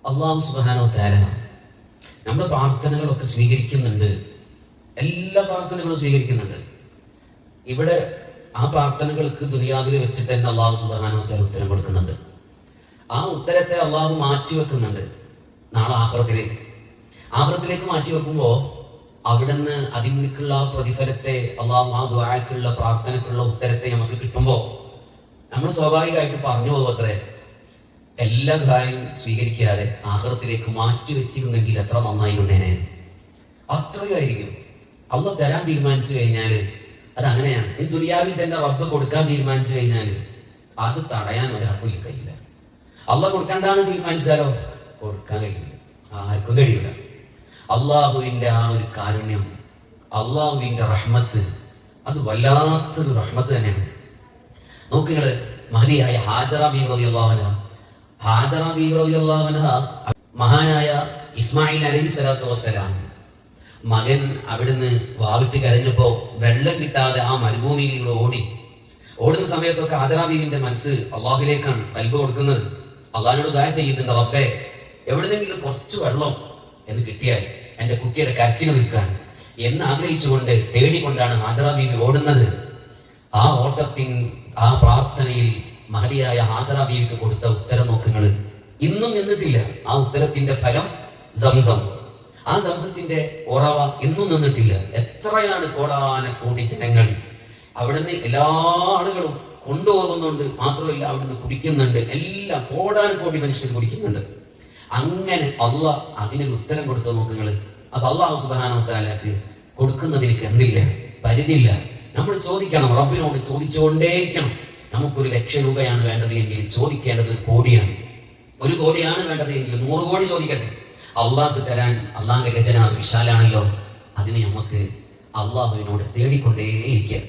അല്ലാഹു സുബ്ഹാനഹു വ തആല നമ്മുടെ പ്രാർത്ഥനകളൊക്കെ സ്വീകരിക്കുന്നുണ്ട്. എല്ലാ പ്രാർത്ഥനകളും സ്വീകരിക്കുന്നുണ്ട്. ഇവിടെ ആ പ്രാർത്ഥനകൾക്ക് ദുനിയാവിൽ വെച്ചിട്ട് തന്നെ അല്ലാഹു സുബ്ഹാനഹു വ തആല ഉത്തരം കൊടുക്കുന്നുണ്ട്. ആ ഉത്തരത്തെ അല്ലാഹു മാറ്റിവെക്കുന്നുണ്ട് നാളെ ആഖിറത്തിലേക്ക് മാറ്റിവെക്കുമ്പോൾ അവിടുന്ന് അതിനുള്ള പ്രതിഫലത്തെ അല്ലാഹു ആ ദുആക്കുള്ള പ്രാർത്ഥനക്കുള്ള ഉത്തരത്തെ നമുക്ക് കിട്ടുമ്പോൾ നമ്മൾ സ്വാഭാവികമായിട്ട് പറഞ്ഞു പോകും അത്രേ, എല്ലാ കാര്യം സ്വീകരിക്കാതെ ആഖിറത്തിലേക്ക് മാറ്റി വെച്ചിരുന്നെങ്കിൽ എത്ര നന്നായിരുന്നേനെ. അത്രയായിരിക്കും അള്ളാഹ് തരാൻ തീരുമാനിച്ചു കഴിഞ്ഞാൽ അത് അങ്ങനെയാണ്. ഈ ദുനിയാവിൽ തന്നെ റബ്ബ് കൊടുക്കാൻ തീരുമാനിച്ചു കഴിഞ്ഞാൽ അത് തടയാൻ ഒരാൾക്കും കഴിയില്ല. അള്ളാഹ് കൊടുക്കണ്ടാന്ന് തീരുമാനിച്ചാലോ കൊടുക്കാൻ കഴിയില്ല, ആർക്കും കഴിയില്ല. അള്ളാഹുവിന്റെ ആ ഒരു കാരുണ്യം, അള്ളാഹുവിന്റെ റഹ്മത്ത്, അത് വല്ലാത്തൊരു റഹ്മത്ത് തന്നെയാണ്. നോക്കുകള്, മഹദിയായ ഹാജറ ബീവി റളിയല്ലാഹു അൻഹ മഹാനായ ഇസ്മായിൽ അലൈഹിസ്സലാത്തു വസ്സലാം മകൻ അവിടുന്ന് വാവിട്ട് കരഞ്ഞപ്പോ വെള്ളം കിട്ടാതെ ആ മരുഭൂമിയിലൂടെ ഓടുന്ന സമയത്തൊക്കെ ഹാജറ ബീവിന്റെ മനസ്സ് അള്ളാഹുലേക്കാണ് കൽബ് കൊടുക്കുന്നത്. അള്ളാഹിനോട് ദുആ ചെയ്യുന്നുണ്ട്, റബ്ബേ എവിടെന്നെങ്കിലും കുറച്ച് വെള്ളം എന്ന് കിട്ടിയാൽ എന്റെ കുട്ടിയുടെ കരച്ചിൽ നിൽക്കാൻ എന്ന് ആഗ്രഹിച്ചുകൊണ്ട് തേടിക്കൊണ്ടാണ് ഹാജറ ബീവി ഓടുന്നത്. ആ ആ പ്രാർത്ഥനയിൽ മഹദിയായ ഹാജറ ബീവിക്ക് കൊടുത്ത ഉത്തരം നോക്കുങ്ങൾ ഇന്നും നിന്നിട്ടില്ല. ആ ഉത്തരത്തിന്റെ ഫലം സംസം, ആ സംസത്തിന്റെ ഉറവ ഇന്നും നിന്നിട്ടില്ല. എത്രയാണ് കോടാനക്കോടി ജനങ്ങൾ അവിടുന്ന് എല്ലാ ആളുകളും കൊണ്ടുപോകുന്നുണ്ട്, മാത്രമല്ല അവിടുന്ന് കുടിക്കുന്നുണ്ട്, എല്ലാം കോടാനക്കോടി മനുഷ്യർ കുടിക്കുന്നുണ്ട്. അങ്ങനെ അള്ളാഹ് അതിനൊരു ഉത്തരം കൊടുത്ത നോക്കുങ്ങൾ. അപ്പൊ അല്ലാഹു സുബ്ഹാനഹു വ തആലക്ക് കൊടുക്കുന്നതിന് എന്തില്ല, പരിധിയില്ല. നമ്മൾ ചോദിക്കണം, റബ്ബിനോട് ചോദിച്ചുകൊണ്ടേയിരിക്കണം. നമുക്കൊരു 1,00,000 രൂപയാണ് വേണ്ടത് എങ്കിൽ ചോദിക്കേണ്ടത് 1 കോടിയാണ്. 1 കോടിയാണ് വേണ്ടത് എങ്കിൽ 100 കോടി ചോദിക്കട്ടെ. അള്ളാഹ്ക്ക് തരാൻ അള്ളാഹിന്റെ ഖജന വിശാലാണല്ലോ. അതിന് നമുക്ക് അള്ളാഹുവിനോട് തേടിക്കൊണ്ടേയിരിക്കുക.